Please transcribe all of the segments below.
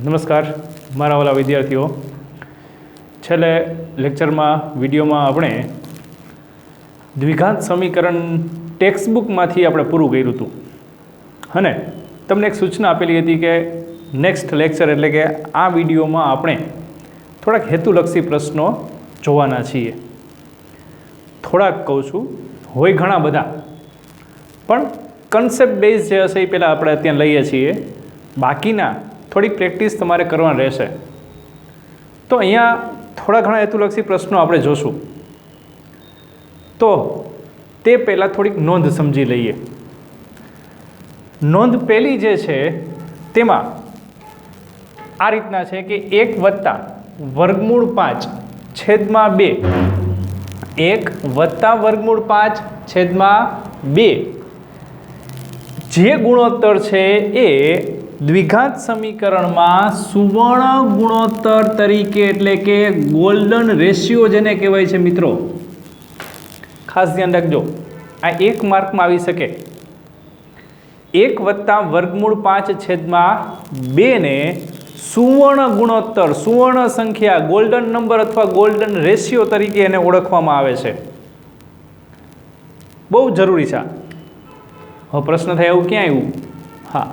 નમસ્કાર મારા વાલા વિદ્યાર્થીઓ, છેલ્લે લેક્ચરમાં વિડીયોમાં આપણે દ્વિઘાત સમીકરણ ટેક્સ્ટબુકમાંથી આપણે પૂરું કર્યું હતું અને તમને એક સૂચના આપેલી હતી કે નેક્સ્ટ લેક્ચર એટલે કે આ વિડીયોમાં આપણે થોડાક હેતુલક્ષી પ્રશ્નો જોવાના છીએ. થોડાક કહું છું, હોય ઘણા બધા, પણ કન્સેપ્ટ બેઝ જે હશે એ પહેલાં આપણે ત્યાં લઈએ છીએ. બાકીના થોડીક પ્રેક્ટિસ તમારે કરવાની રહેશે. તો અહીંયા થોડા ઘણા હેતુલક્ષી પ્રશ્નો આપણે જોશું. તો તે પહેલાં થોડીક નોંધ સમજી લઈએ. નોંધ પહેલી જે છે તેમાં આ રીતના છે કે 1 વત્તા વર્ગમૂળ 5 છેદમાં 2, 1 વત્તા વર્ગમૂળ 5 છેદમાં 2 જે ગુણોત્તર છે એ દ્વિઘાત સમીકરણમાં સુવર્ણ ગુણોત્તર તરીકે એટલે કે ગોલ્ડન રેશિયો જેને કહેવાય છે મિત્રો, ખાસ ધ્યાન રાખજો, આ 1 માર્કમાં આવી શકે. 1 વત્તા વર્ગમૂળ 5 છેદમાં 2 ને સુવર્ણ ગુણોત્તર, સુવર્ણ સંખ્યા, ગોલ્ડન નંબર અથવા ગોલ્ડન રેશિયો તરીકે એને ઓળખવામાં આવે છે. બહુ જરૂરી છે. હવે પ્રશ્ન થાય એવું ક્યાં આવ્યું? હા,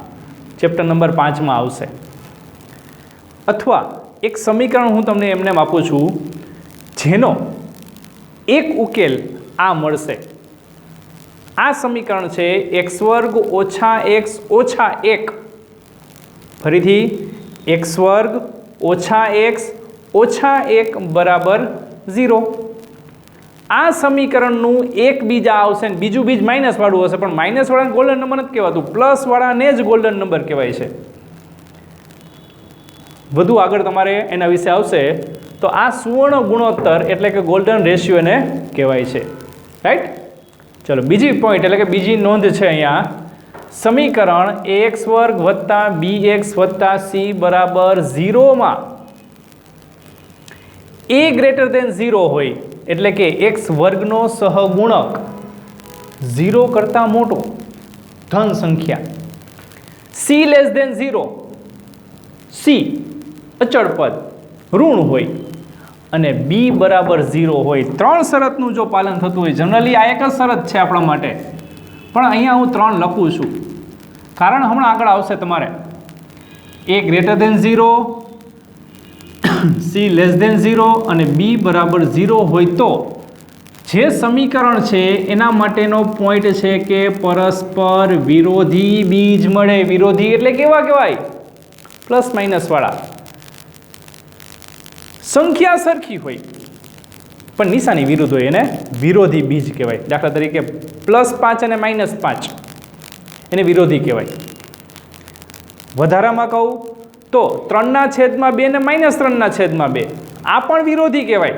ચેપ્ટર નંબર 5માં આવશે. અથવા એક સમીકરણ હું તમને એમને આપું છું જેનો એક ઉકેલ આ મળશે. આ સમીકરણ છે x વર્ગ ઓછા x ઓછા 1. ફરીથી x વર્ગ ઓછા x ઓછા 1 બરાબર 0. આ સમીકરણનું એક બીજ આવશે ને બીજું બીજ માઇનસ વાળું હશે, પણ માઇનસ વાળાને ગોલ્ડન નંબર નથી કહેવાતું, પ્લસ વાળાને જ ગોલ્ડન નંબર કહેવાય છે. વધુ આગળ તમારે એના વિશે આવશે. તો આ સુવર્ણ ગુણોત્તર એટલે કે ગોલ્ડન રેશિયો એને કહેવાય છે. રાઈટ? ચલો, બીજી પોઈન્ટ એટલે કે બીજી નોંધ છે અહીંયા. સમીકરણ ax વર્ગ વત્તા bx વત્તા c બરાબર 0માં a ગ્રેટર દેન 0 હોય એટલે કે x વર્ગનો સહગુણક 0 કરતાં મોટો ધન સંખ્યા, c લેસ દેન 0, c અચળ પદ ઋણ હોય અને b બરાબર 0 હોય. 3 શરતનું જો પાલન થતું હોય, જનરલી આ એક જ શરત છે આપણા માટે, પણ અહીંયા હું 3 લખું છું કારણ હમણાં આગળ આવશે તમારે. a greater than 0, c less than 0 અને b બરાબર 0 હોય તો જે સમીકરણ છે એના માટેનો પોઈન્ટ છે કે પરસ્પર વિરોધી બીજ મળે. વિરોધી એટલે કેવા કહેવાય? પ્લસ માઇનસ વાળા. સંખ્યા સરખી હોય પણ નિશાની વિરુદ્ધ હોય એને વિરોધી બીજ કહેવાય. દાખલા તરીકે +5 અને -5 એને વિરોધી કહેવાય. વધારામાં કહું તો 3/2 ને -3/2 આ પણ વિરોધી કહેવાય.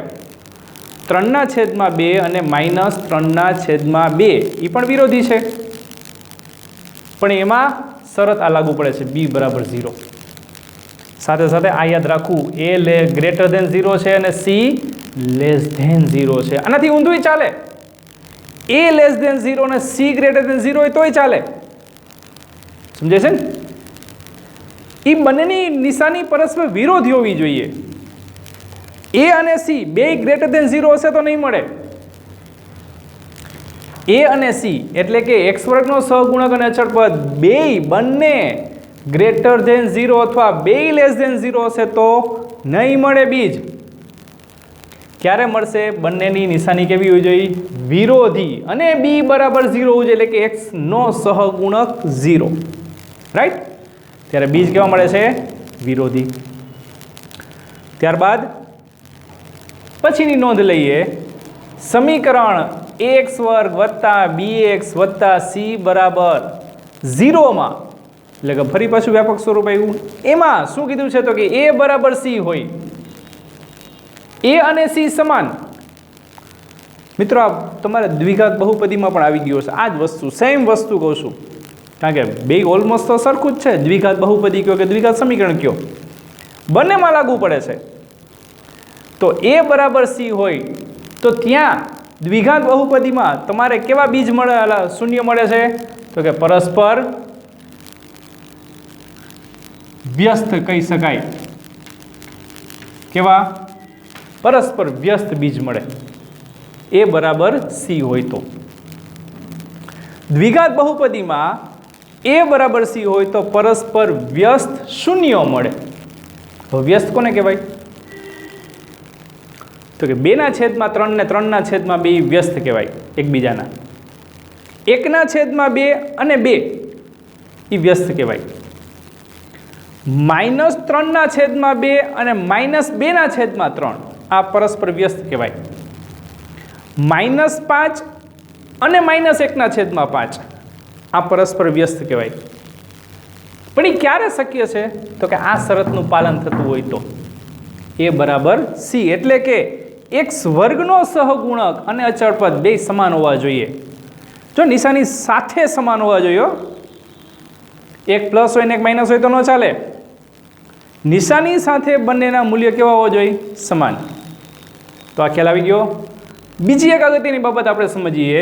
3/2 અને -3/2 એ પણ વિરોધી છે, પણ એમાં શરત આ લાગુ પડે છે, b બરાબર 0. સાથે સાથે આ યાદ રાખવું, a ગ્રેટર દેન 0 છે અને c લેસ દેન 0 છે. આનાથી ઊંધું ચાલે. a લેસ દેન 0 અને c ગ્રેટર દેન 0 હોય તોય ચાલે. સમજે છે ને? એ બંનેની નિશાની પરસ્પર વિરોધી હોવી જોઈએ. a અને c બે ગ્રેટર દેન 0 હશે તો નહીં મળે. a અને c એટલે કે x વર્ગનો સહગુણક અને અચળ પદ બંને ગ્રેટર દેન 0 અથવા બે લેસ દેન 0 હશે તો નહીં મળે બીજ. ક્યારે મળશે? બંનેની નિશાની કેવી હોવી જોઈએ? વિરોધી. અને b બરાબર 0 હોવું જોઈએ એટલે કે x નો સહગુણક 0. રાઈટ? ત્યારે બીજ કેવા મળે છે? વિરોધી. ત્યારબાદ પછીની નોંધ લઈએ. સમીકરણ ax વર્ગ વત્તા bx વત્તા c બરાબર 0માં એટલે કે ફરી પાછું વ્યાપક સ્વરૂપ આવ્યું. એમાં શું કીધું છે? તો કે a બરાબર c હોય. a અને c સમાન. મિત્રો, આ તમારે દ્વિઘાત બહુપદીમાં પણ આવી ગયો છે આ જ વસ્તુ, સેમ વસ્તુ કહું છું, કારણ કે બે ઓલમોસ્ટ તો સરખું જ છે. દ્વિઘાત બહુપદી કયો કે દ્વિઘાત સમીકરણ કયો, બંનેમાં લાગુ પડે છે. તો a બરાબર c હોય તો ત્યાં દ્વિઘાત બહુપદીમાં તમારે કેવા બીજ મળે, શૂન્ય મળે છે? તો કે પરસ્પર વ્યસ્ત કહી શકાય. કેવા? પરસ્પર વ્યસ્ત બીજ મળે. એ બરાબર સી હોય તો. દ્વિઘાત બહુપદીમાં એ બરાબર સી હોય તો પરસ્પર વ્યસ્ત શૂન્યો મળે. તો વ્યસ્ત કોને કહેવાય? તો કે 2/3 ને 3/2 વ્યસ્ત કહેવાય એકબીજાના. 1/2 અને 2 એ વ્યસ્ત કહેવાય. -3/2 અને -2/3 આ પરસ્પર વ્યસ્ત કહેવાય. -5 અને -1/5 આ પરસ્પર વ્યસ્ત કહેવાય. પણ એ ક્યારે શક્ય છે? તો કે આ શરતનું પાલન થતું હોય તો. એ બરાબર સી, એટલે કે x વર્ગનો સહગુણક અને અચળ પદ બે સમાન હોવા જોઈએ. જો નિશાની સાથે સમાન હોવા જોઈએ. એક પ્લસ હોય ને એક માઇનસ હોય તો ન ચાલે. નિશાની સાથે બંનેના મૂલ્ય કેવા હોવા જોઈએ? સમાન. તો આ ખ્યાલ આવી ગયો. બીજી એક અગત્યની બાબત આપણે સમજીએ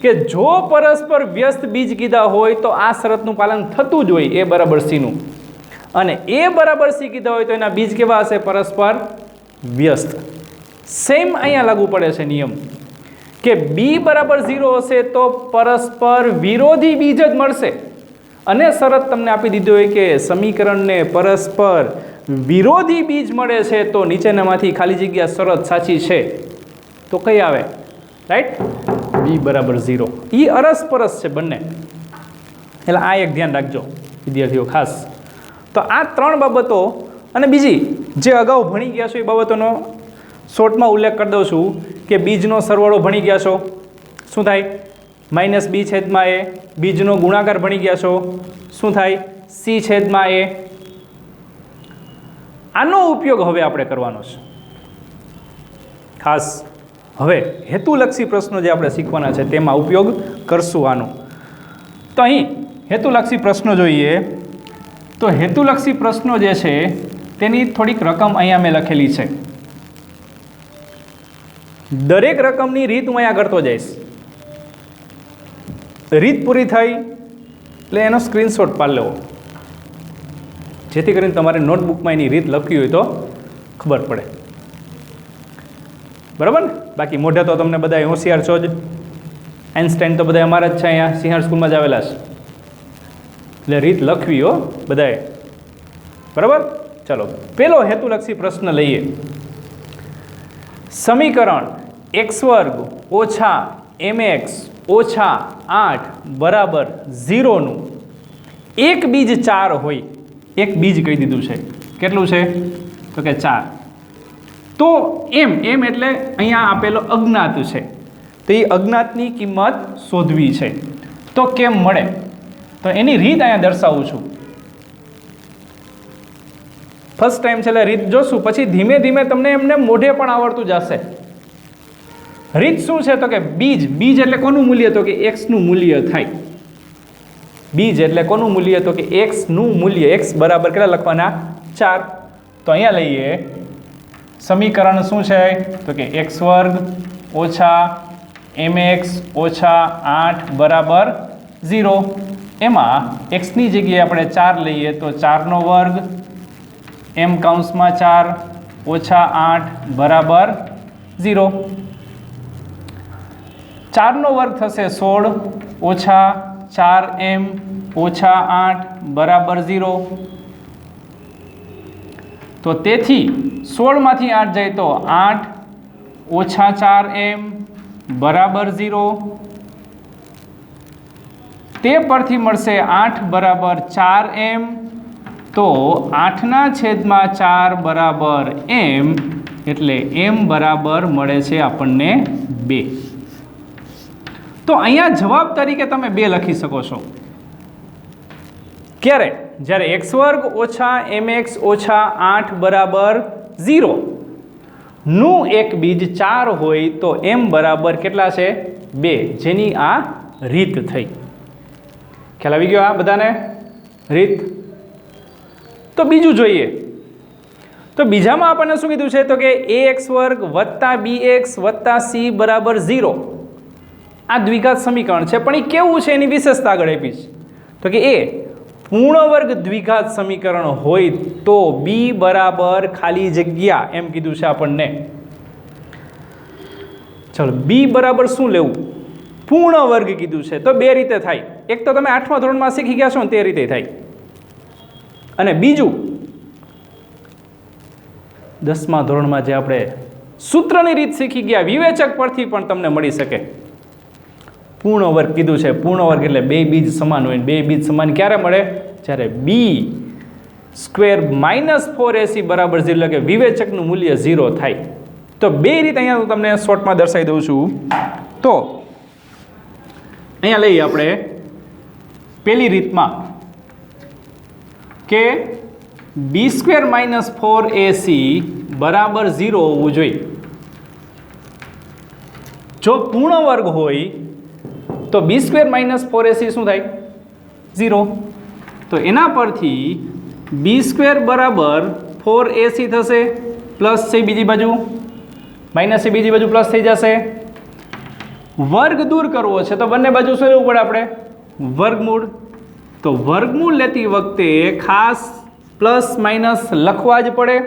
કે જો પરસ્પર વ્યસ્ત બીજ કીધા હોય તો આ શરતનું પાલન થતું જ હોય, એ બરાબર સીનું. અને એ બરાબર સી કીધા હોય તો એના બીજ કેવા હશે? પરસ્પર વ્યસ્ત. સેમ અહીંયા લાગુ પડે છે નિયમ કે બી બરાબર 0 હશે તો પરસ્પર વિરોધી બીજ જ મળશે. અને શરત તમને આપી દીધી હોય કે સમીકરણને પરસ્પર વિરોધી બીજ મળે છે તો નીચેનામાંથી ખાલી જગ્યા શરત સાચી છે તો કઈ આવે? રાઈટ, બી બરાબર 0. એ અરસપરસ છે બંને. એટલે આ એક ધ્યાન રાખજો વિદ્યાર્થીઓ ખાસ. તો આ 3 બાબતો અને બીજી જે અગાઉ ભણી ગયા છો એ બાબતોનો શોર્ટમાં ઉલ્લેખ કરી દઉં છું કે બીજનો સરવાળો ભણી ગયા છો, શું થાય? -b/a. બીજનો ગુણાકાર ભણી ગયા છો, શું થાય? c/a. આનો ઉપયોગ હવે આપણે કરવાનો છે ખાસ. હવે હેતુલક્ષી પ્રશ્નો જે આપણે શીખવાના છે તેમાં ઉપયોગ કરશું આનો. તો અહીં હેતુલક્ષી પ્રશ્નો જોઈએ. તો હેતુલક્ષી પ્રશ્નો જે છે તેની થોડીક રકમ અહીંયા મેં લખેલી છે. દરેક રકમની રીત હું અહીંયા કરતો જઈશ. રીત પૂરી થઈ એટલે એનો સ્ક્રીનશોટ પાડી લેવો, જેથી કરીને તમારે નોટબુકમાં એની રીત લખવી હોય તો ખબર પડે. બરાબર ને? બાકી મોઢે તો તમને બધા હોશિયાર છો જ. આઇન્સ્ટાઈન તો બધા અમારા જ છે, અહીંયા સિંહાર સ્કૂલમાં જ આવેલા છે. એટલે રીત લખવી હો બધાએ. બરાબર? ચલો, પેલો હેતુલક્ષી પ્રશ્ન લઈએ. સમીકરણ x² - mx - 8 બરાબર 0 નું એક બીજ 4 હોય. એક બીજ કહી દીધું છે. કેટલું છે? તો કે 4. તો એમ એટલે અહીંયા આપેલો અજ્ઞાત છે, તો એ અજ્ઞાતની કિંમત શોધવી છે. તો કેમ મળે? તો એની રીત અહીંયા દર્શાવું છું. ફર્સ્ટ ટાઈમ છે એટલે રીત જોશું, પછી ધીમે ધીમે તમને એમને મોઢે પણ આવડતું જશે. રીત શું છે? તો કે બીજ એટલે કોનું મૂલ્ય? તો કે x નું મૂલ્ય થાય. બીજ એટલે કોનું મૂલ્ય? તો કે x નું મૂલ્ય. x બરાબર કેટલા લખવાના? 4. તો અહીંયા લઈએ. સમીકરણ શું છે? તો કે x² - mx - 8 બરાબર 0. એમાં x ની જગ્યાએ આપણે 4 લઈએ તો 4 નો વર્ગ m/4 - 8 બરાબર 0. 4 નો વર્ગ થશે 16 - 4m - 8 બરાબર 0. તો તેથી 16 માંથી 8 જાય તો 8 - 4m બરાબર 0. તે પરથી મળશે 8 બરાબર 4m. તો 8/4 બરાબર m, એટલે m બરાબર મળે છે આપણને 2. તો અહીંયા જવાબ તરીકે તમે 2 લખી શકો છો. ક્યારે? જ્યારે x² - mx - 8 બરાબર 0 નું એક બીજ 4 હોય તો m બરાબર કેટલા છે? 2, જેની આ રીત થઈ. ખ્યાલ આવી ગયો આ બધાને રીત? તો બીજું જોઈએ. તો બીજામાં આપણને શું કીધું છે? તો કે ax² + bx + c બરાબર 0. આ દ્વિઘાત સમીકરણ છે, પણ એ કેવું છે એની વિશેષતા આગળ આપી છે. તો કે એ પૂર્ણ વર્ગ દ્વિઘાત સમીકરણ હોય તો બી બરાબર ખાલી જગ્યા એમ કીધું છે આપણને. ચલો બી બરાબર શું લેવું? પૂર્ણ વર્ગ કીધું છે તો બે રીતે થાય. એક તો તમે 8મા ધોરણમાં શીખી ગયા છો ને તે રીતે થાય, અને બીજું 10મા ધોરણમાં જે આપણે સૂત્રની રીત શીખી ગયા વિવેચક પરથી પણ તમને મળી શકે. પૂર્ણ વર્ગ કીધું છે, પૂર્ણ વર્ગ એટલે બે બીજ સમાન હોય. બે બીજ સમાન ક્યારે મળે? જ્યારે બી સ્ક્વેર માઇનસ 4ac બરાબર 0, એટલે કે વિવેચકનું મૂલ્ય 0 થાય. તો બે રીત અહીંયા હું તમને શોર્ટમાં દર્શાવી દઉં છું. તો અહીંયા લઈએ આપણે પેલી રીતમાં કે બી સ્ક્વેર માઇનસ 4ac બરાબર 0 હોવું જોઈએ. જો પૂર્ણ વર્ગ હોય તો બી સ્ક્વેર માઇનસ 4ac શું થાય? 0. તો એના પરથી બી સ્ક્વેર બરાબર 4ac થશે, પ્લસ છે બીજી બાજુ, માઇનસ છે બીજી બાજુ પ્લસ થઈ જશે. વર્ગ દૂર કરવો છે તો બંને બાજુ શું લેવું પડે આપણે? વર્ગમૂળ. તો વર્ગમૂળ લેતી વખતે ખાસ પ્લસ માઇનસ લખવા જ પડે.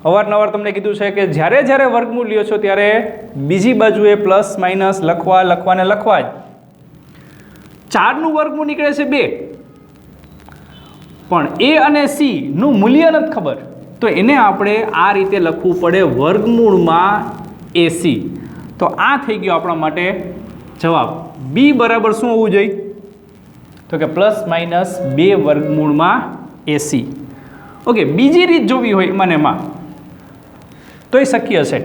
અવારનવાર તમને કીધું છે કે જ્યારે જ્યારે વર્ગમૂળ લ્યો છો ત્યારે બીજી બાજુએ પ્લસ માઇનસ લખવા જ. 4નું વર્ગમૂળ નીકળે છે 2, પણ એ અને સી નું મૂલ્ય નથી ખબર, તો એને આપણે આ રીતે લખવું પડે વર્ગમૂળમાં એસી. તો આ થઈ ગયો આપણા માટે જવાબ. બી બરાબર શું હોવું જોઈએ? તો કે પ્લસ માઇનસ 2 વર્ગમૂળમાં એસી. ઓકે, બીજી રીત જોવી હોય એમાં ને એમાં તો એ શક્ય છે.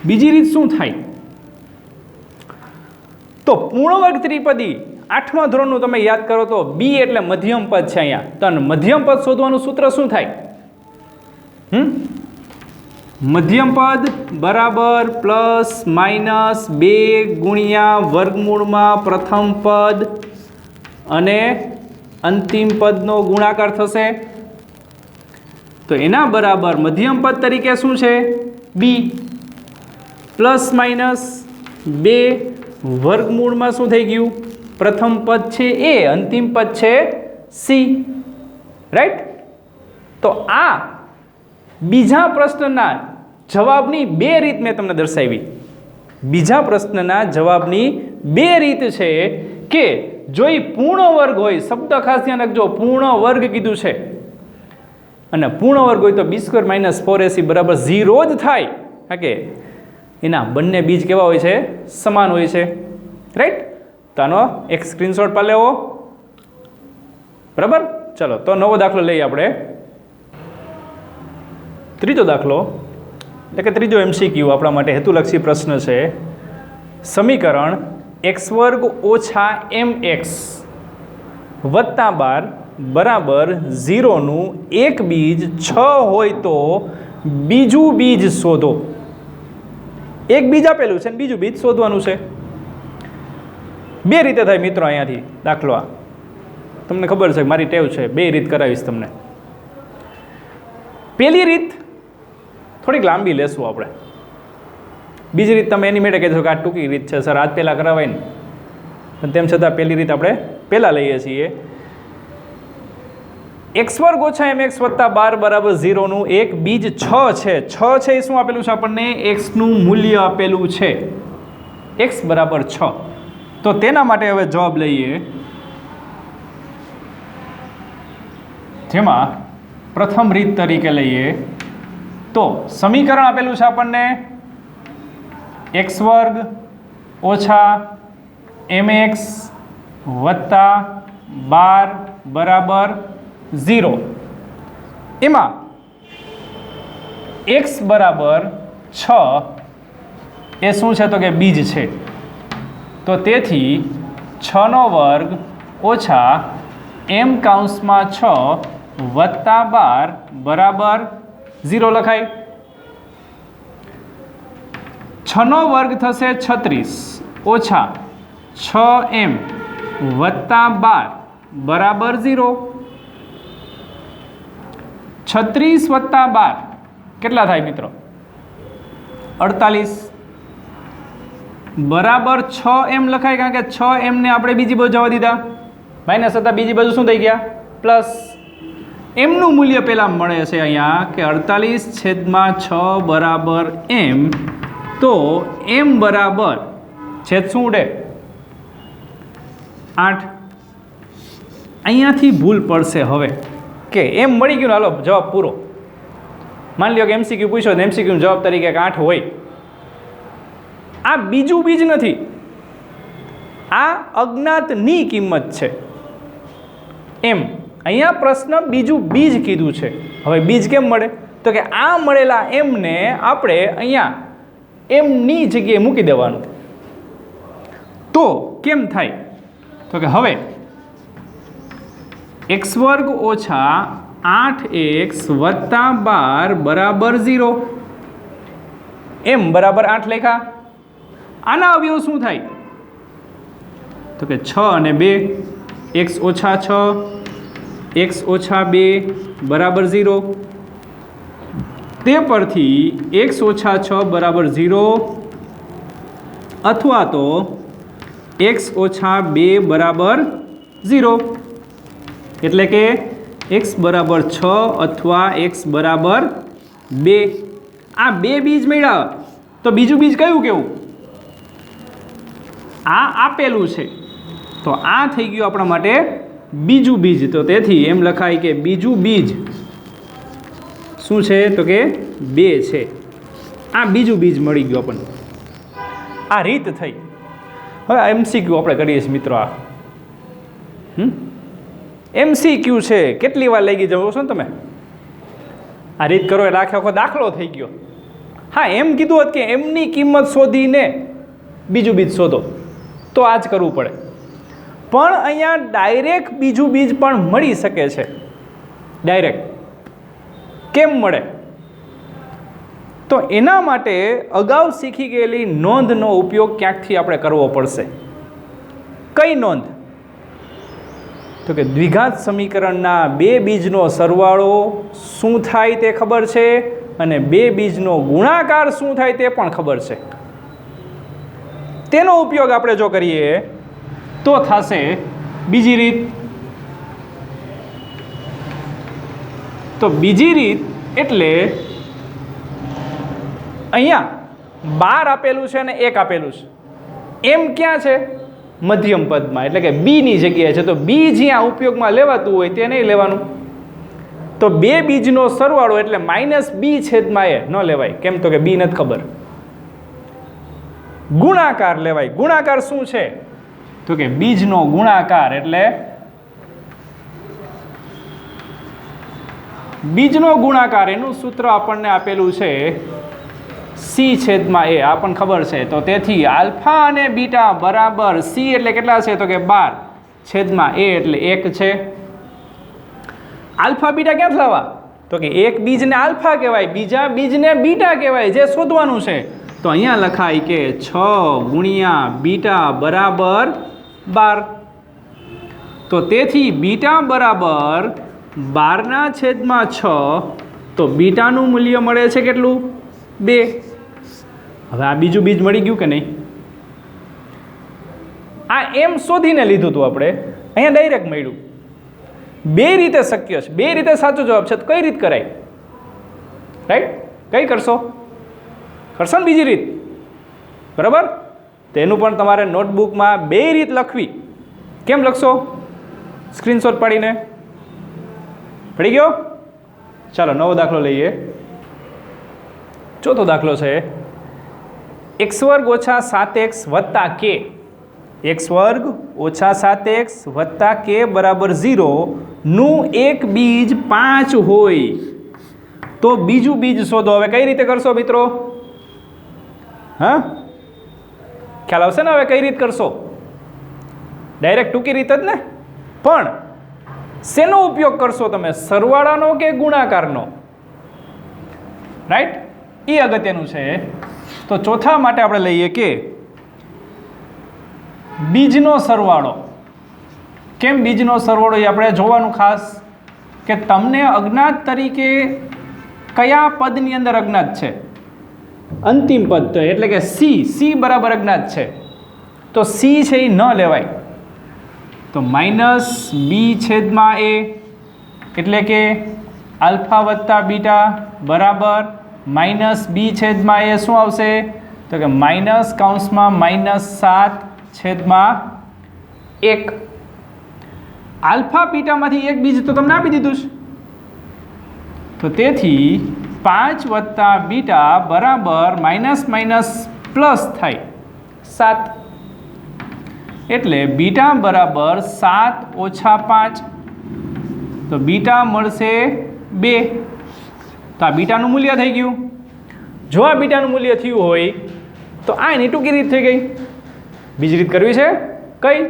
બીજી રીત શું થાય? તો પૂર્ણ વર્ગ ત્રિપદી 8મા ધોરણનું તમે યાદ કરો તો બી એટલે મધ્યમ પદ છે અહીંયા. તો મધ્યમ પદ શોધવાનું સૂત્ર શું થાય? મધ્યમ પદ બરાબર પ્લસ માઇનસ 2 ગુણ્યા વર્ગમૂળમાં પ્રથમ પદ અને અંતિમ પદનો ગુણાકાર થશે. તો એના બરાબર મધ્યમ પદ તરીકે શું છે? બી. પ્લસ માઇનસ 2 વર્ગમૂળમાં શું થઈ ગયું? પ્રથમ પદ છે એ, અંતિમ પદ છે સી. રાઈટ? તો આ બીજા પ્રશ્નના જવાબની બે રીત મેં તમને દર્શાવી. બીજા પ્રશ્નના જવાબની બે રીત છે કે જો એ પૂર્ણ વર્ગ હોય, શબ્દ ખાસ ધ્યાન રાખજો, પૂર્ણ વર્ગ કીધું છે, અને પૂર્ણ વર્ગ હોય તો બી સ્ક્વેર માઇનસ 4ac બરાબર 0 જ થાય. કે એના બંને બીજ કેવા હોય છે? સમાન હોય છે. રાઈટ? તો આનો એક સ્ક્રીનશોટ પર લેવો. બરાબર? ચલો તો નવો દાખલો લઈએ આપણે. ત્રીજો દાખલો એટલે કે ત્રીજો MCQ આપણા માટે હેતુલક્ષી પ્રશ્ન છે. સમીકરણ x² - mx વત્તા 12 બરાબર 0નું એક બીજ 6 હોય તો બીજું બીજ શોધો. એક બીજ આપેલું છે ને બીજું બીજ શોધવાનું છે. બે રીતે થાય મિત્રો. અહીંયાથી દાખલો આ તમને ખબર છે, મારી ટેવ છે, બે રીત કરાવીશ તમને. પહેલી રીત થોડીક લાંબી લેશું આપણે. બીજી રીત તમે એની માટે કહેશો કે આ ટૂંકી રીત છે સર, આજ પહેલાં કરાવાય ને, પણ તેમ છતાં પહેલી રીત આપણે પહેલાં લઈએ છીએ. x² - mx વત્તા 12 બરાબર 0નું એક બીજ 6 છે. 6 છે એ શું આપેલું છે આપણને? x નું મૂલ્ય આપેલું છે, x બરાબર 6. તો તેના માટે હવે જવાબ લઈએ, જેમાં પ્રથમ રીત તરીકે લઈએ તો સમીકરણ આપેલું છે આપણને x² - mx વત્તા 12 બરાબર 0. એમાં x બરાબર 6 એ શું છે? તો કે બીજ છે. તો તેથી 6નો વર્ગ ઓછા m કૌંસમાં 6 વત્તા 12 બરાબર 0 લખાય. 6નો વર્ગ થશે 36 ઓછા 6m વત્તા 12 બરાબર 0. 36 વત્તા 12 કેટલા થાય મિત્રો? 48. બરાબર 6m લખાય, કારણ કે 6m ને આપણે બીજી બાજુ જવા દીધા, માઇનસ હતા, બીજી બાજુ શું થઈ ગયા પ્લસ. એમનું મૂલ્ય પહેલાં મળે છે અહીંયા કે 48/6 બરાબર m. તો m બરાબર છેદ શું ઉડે 8. અહીંયાથી ભૂલ પડશે હવે કે એમ મળી ગયું ને, હાલો જવાબ પૂરો. માની લ્યો કે MCQ પૂછ્યો તો MCQનો જવાબ તરીકે 8 હોય. આ બીજું બીજ નથી, આ અજ્ઞાતની કિંમત છે એમ. અહીંયા પ્રશ્ન બીજું બીજ કીધું છે. હવે બીજ કેમ મળે તો કે આ મળેલા એમને આપણે અહીંયા એમની જગ્યાએ મૂકી દેવાનું. તો કેમ થાય તો કે હવે x² ઓછા 8x વત્તા 12 બરાબર 0. m બરાબર 8 લખ્યા. આના અવયવ શું થાય તો કે 6 અને 2, x ઓછા 6 x ઓછા 2 બરાબર 0. તે પરથી x ઓછા 6 બરાબર 0 અથવા તો x ઓછા 2 બરાબર 0, એટલે કે x બરાબર 6 અથવા x બરાબર 2. આ બે બીજ મળ્યા તો બીજું બીજ કયું કેવું? આ આપેલું છે તો આ થઈ ગયું આપણા માટે બીજું બીજ. તો તેથી એમ લખાય કે બીજું બીજ શું છે તો કે 2 છે. આ બીજું બીજ મળી ગયું આપણને. આ રીત થઈ. હવે MCQ આપણે કરીએ છીએ મિત્રો. આ MCQ છે, કેટલી વાર લઈ ગઈ જવો છો ને તમે? આ રીત કરો એટલે આખો દાખલો થઈ ગયો. હા, એમ કીધું હોત કે એમની કિંમત શોધીને બીજું બીજ શોધો તો આ જ કરવું પડે, પણ અહીંયા ડાયરેક્ટ બીજું બીજ પણ મળી શકે છે. ડાયરેક્ટ કેમ મળે તો એના માટે અગાઉ શીખી ગયેલી નોંધનો ઉપયોગ ક્યાંકથી આપણે કરવો પડશે. કઈ નોંધ તો કે દ્વિઘાત સમીકરણના બે બીજનો સરવાળો શું થાય તે ખબર છે અને બે બીજનો ગુણાકાર શું થાય તે પણ ખબર છે. તેનો ઉપયોગ આપણે જો કરીએ તો થશે બીજી રીત. તો બીજી રીત એટલે અહીંયા 12 આપેલું છે અને 1 આપેલું છે. એમ ક્યાં છે? મધ્યમ પદમાં, એટલે કે બી ની જગ્યાએ છે. તો બી જ્યાં ઉપયોગમાં લેવાતું હોય તે નહીં લેવાનું. તો બે બીજનો સરવાળો એટલે -b/a ન લેવાય. કેમ તો કે બી નથી ખબર. ગુણાકાર લેવાય. ગુણાકાર શું છે તો કે બીજનો ગુણાકાર, એટલે બીજનો ગુણાકાર એનું સૂત્ર આપણને આપેલું છે c/a. આ પણ ખબર છે. તો તેથી આલ્ફા અને બીટા બરાબર c એટલે કેટલા છે તો કે 12/a એટલે 1 છે. આલ્ફા બીટા ક્યાંથી લાવવા તો કે એક બીજને આલ્ફા કહેવાય, બીજા બીજને બીટા કહેવાય, જે શોધવાનું છે. તો અહીંયા લખાય કે 6 ગુણ્યા બીટા બરાબર 12. તો તેથી બીટા બરાબર 12/6. તો બીટાનું મૂલ્ય મળે છે કેટલું 2. હવે આ બીજું બીજ મળી ગયું કે નહીં? આ એમ શોધીને લીધું હતું આપણે, અહીંયા ડાયરેક્ટ મળ્યું. બે રીતે શક્ય છે, બે રીતે સાચો જવાબ છે. તો કઈ રીત કરાય? રાઈટ, કઈ કરશો? કરશો ને બીજી રીત, બરાબર? તેનું પણ તમારે નોટબુકમાં બે રીત લખવી. કેમ લખશો? સ્ક્રીનશોટ પાડીને. પડી ગયો? ચાલો નવો દાખલો લઈએ. ચોથો દાખલો છે x² ઓછા 7x વત્તા k. x² ઓછા 7x વત્તા k બરાબર 0 નું એક બીજ 5 હોય તો બીજું બીજ શોધો. હવે કઈ રીતે કરશો મિત્રો? હા, ખ્યાલ આવશે ને હવે કઈ રીત કરશો? ડાયરેક્ટ ટૂંકી રીત જ ને. પણ શેનો ઉપયોગ કરશો તમે? સરવાળાનો કે ગુણાકારનો? રાઈટ, એ અગત્યનું છે. તો ચોથા માટે આપણે લઈએ કે બીજનો સરવાળો. કેમ બીજનો સરવાળો એ આપણે જોવાનું ખાસ કે તમને અજ્ઞાત તરીકે કયા પદની અંદર અજ્ઞાત છે. અંતિમ પદ તો એટલે કે સી બરાબર અજ્ઞાત છે, તો સી છે એ ન લેવાય. તો માઇનસ બી છેદમાં એ એટલે કે આલ્ફા વત્તા બીટા બરાબર માઇનસ બી છેદમાં એ શું આવશે? તો કે માઇનસ કૌંસમાં -7/1. આલ્ફા બીટામાંથી એક બીજ તો તમને આપી દીધું છે, તો તેથી 5 વત્તા બીટા બરાબર માઇનસ પ્લસ થાય 7, એટલે બીટા બરાબર 7 ઓછા 5, તો બીટા મળશે 2. તો આ બીટાનું મૂલ્ય થઈ ગયું. જો આ બીટાનું મૂલ્ય થયું હોય તો આ એની ટૂંકી રીત થઈ ગઈ. બીજી રીત કરવી છે કઈ?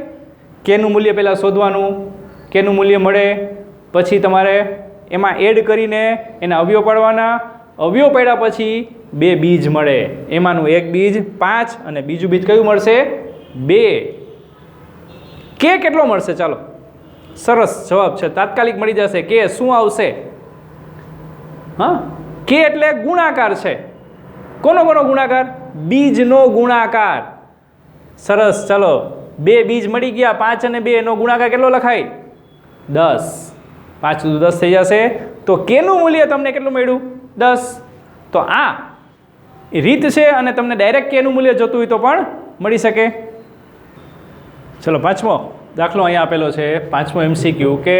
કેનું મૂલ્ય પહેલાં શોધવાનું, કેનું મૂલ્ય મળે પછી તમારે એમાં એડ કરીને એના અવયવ પાડવાના, અવયવ પાડ્યા પછી 2 બીજ મળે, એમાંનું એક બીજ 5 અને બીજું બીજ કયું મળશે? 2. કે કેટલો મળશે? ચાલો સરસ જવાબ છે, તાત્કાલિક મળી જશે. કે શું આવશે? હા, કે એટલે ગુણાકાર છે. કોનો ગુણાકાર? બીજનો ગુણાકાર. સરસ, ચાલો 2 બીજ મળી ગયા, 5 અને 2 નો ગુણાકાર કેટલો લખાય? 10. 5 × 10 થઈ જશે. તો કેનું મૂલ્ય તમને કેટલું મળ્યું? 10. તો આ રીત છે અને તમને ડાયરેક્ટ કેનું મૂલ્ય જોતું હોય તો પણ મળી શકે. ચલો પાંચમો દાખલો અહીંયા આપેલો છે, પાંચમો MCQ કે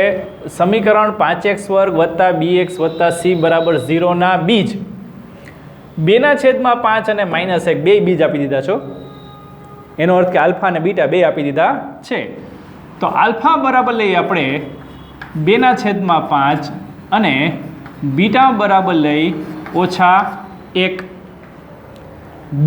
સમીકરણ 5x² + bx + c = 0 ના બીજ 2/5 અને -1 બે બીજ આપી દીધા છો. એનો અર્થ કે આલ્ફા અને બીટા બે આપી દીધા છે. તો આલ્ફા બરાબર લઈએ આપણે 2/5 અને બીટા બરાબર લઈ -1.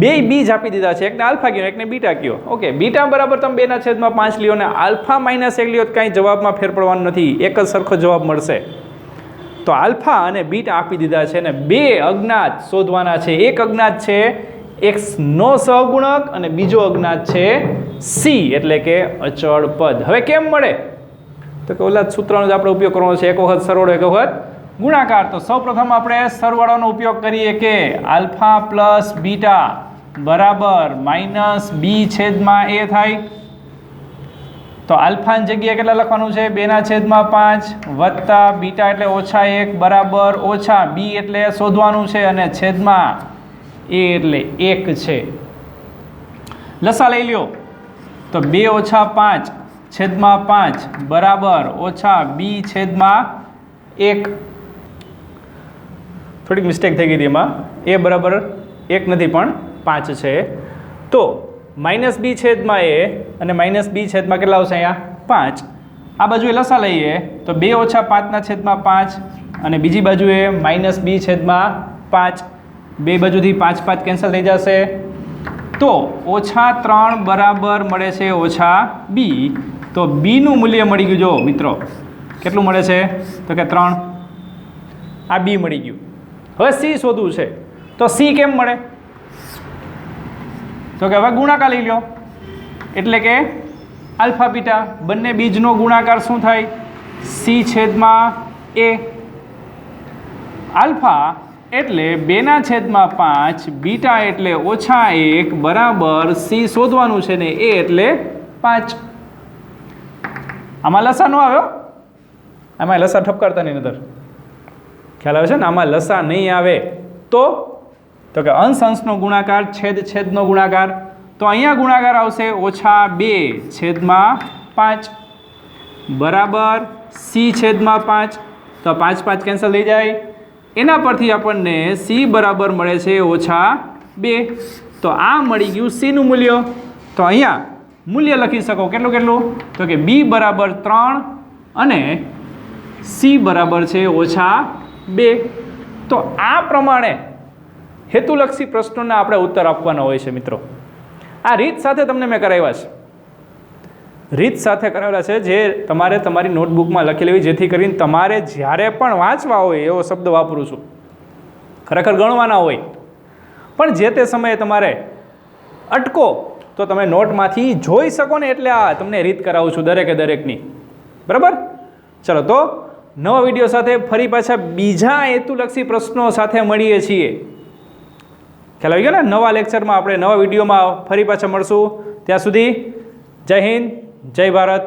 બે બીજ આપી દીધા છે, એકને આલ્ફા કયો એકને બીટા કયો. ઓકે, બીટા બરાબર તમે 2/5 લ્યો અને આલ્ફા -1 લ્યો તો કાંઈ જવાબમાં ફેર પડવાનું નથી, એક જ સરખો જવાબ મળશે. તો આલ્ફા અને બીટા આપી દીધા છે અને બે અજ્ઞાત શોધવાના છે. એક અજ્ઞાત છે x નો સહગુણક અને બીજો અજ્ઞાત છે c એટલે કે અચળ પદ. હવે કેમ મળે? તો કે ઓલા સૂત્રનો જ આપણે ઉપયોગ કરવાનો છે, એક વખત સરવાળો એક વખત ગુણાકાર. તો સૌપ્રથમ આપણે સરવાળાનો ઉપયોગ કરીએ કે આલ્ફા પ્લસ બીટા બરાબર -b/a થાય. તો આલ્ફાની જગ્યાએ કેટલા લખવાનું છે? 2/5 વત્તા બીટા એટલે -1 બરાબર ઓછા b એટલે શોધવાનું છે અને છેદમાં a એટલે 1 છે. લસા લઈ લ્યો તો 2 - 5 છેદમાં 5 બરાબર ઓછા b/1. થોડીક મિસ્ટેક થઈ ગઈ હતી એમાં, a બરાબર 1 નથી પણ 5 છે. તો -b/a અને -b/ કેટલા આવશે? અહીંયા 5. આ બાજુએ લસા લઈએ તો 2 - 5/5 અને બીજી બાજુએ -b/5. બે બાજુથી 5 5 કેન્સલ થઈ જશે. તો -3 બરાબર મળે છે -b. તો બીનું મૂલ્ય મળી ગયું. જો મિત્રો કેટલું મળે છે? તો કે 3. આ બી મળી ગયું. હવે સી શોધવું છે, તો સી કેમ મળે? તો કે હવે ગુણાકાર લઈ લો એટલે કે આલ્ફા બીટા બંને બીજનો ગુણાકાર શું થાય? c/a. આલ્ફા એટલે 2/5, બીટા એટલે -1 બરાબર c શોધવાનું છે ને a એટલે 5. આમાં લસા ન આવ્યો, આમાં લસા ઠપકારતા નહીં નતર ખ્યાલ આવે છે ને. આમાં લસા નહીં આવે તો કે અંશ-અંશનો ગુણાકાર, છેદ-છેદનો ગુણાકાર. તો અહીંયા ગુણાકાર આવશે -2/5 બરાબર c/5. તો 5 5 કેન્સલ થઈ જાય. એના પરથી આપણને c બરાબર મળે છે -2. તો આ મળી ગયું c નું મૂલ્ય. તો અહીંયા મૂલ્ય લખી શકો કેટલું? તો કે b બરાબર 3 અને c બરાબર છે -2. તો આ પ્રમાણે હેતુલક્ષી પ્રશ્નોના આપણે ઉત્તર આપવાના હોય છે મિત્રો. આ રીત સાથે તમને મેં કરાવ્યા છે, રીત સાથે કરાવેલા છે, જે તમારે તમારી નોટબુકમાં લખી લેવી, જેથી કરીને તમારે જ્યારે પણ વાંચવા હોય, એવો શબ્દ વાપરું છું, ખરેખર ગણવાના હોય પણ જે તે સમયે તમારે અટકો તો તમે નોટમાંથી જોઈ શકો ને, એટલે આ તમને રીત કરાવું છું દરેકે દરેકની. બરાબર? ચલો, તો નવા વિડીયો સાથે ફરી પાછા બીજા હેતુલક્ષી પ્રશ્નો સાથે મળીએ છીએ. ખ્યાલ આવી ગયો ને? નવા લેક્ચરમાં આપણે નવા વિડીયોમાં ફરી પાછા મળશું. ત્યાં સુધી જય હિન્દ, જય ભારત.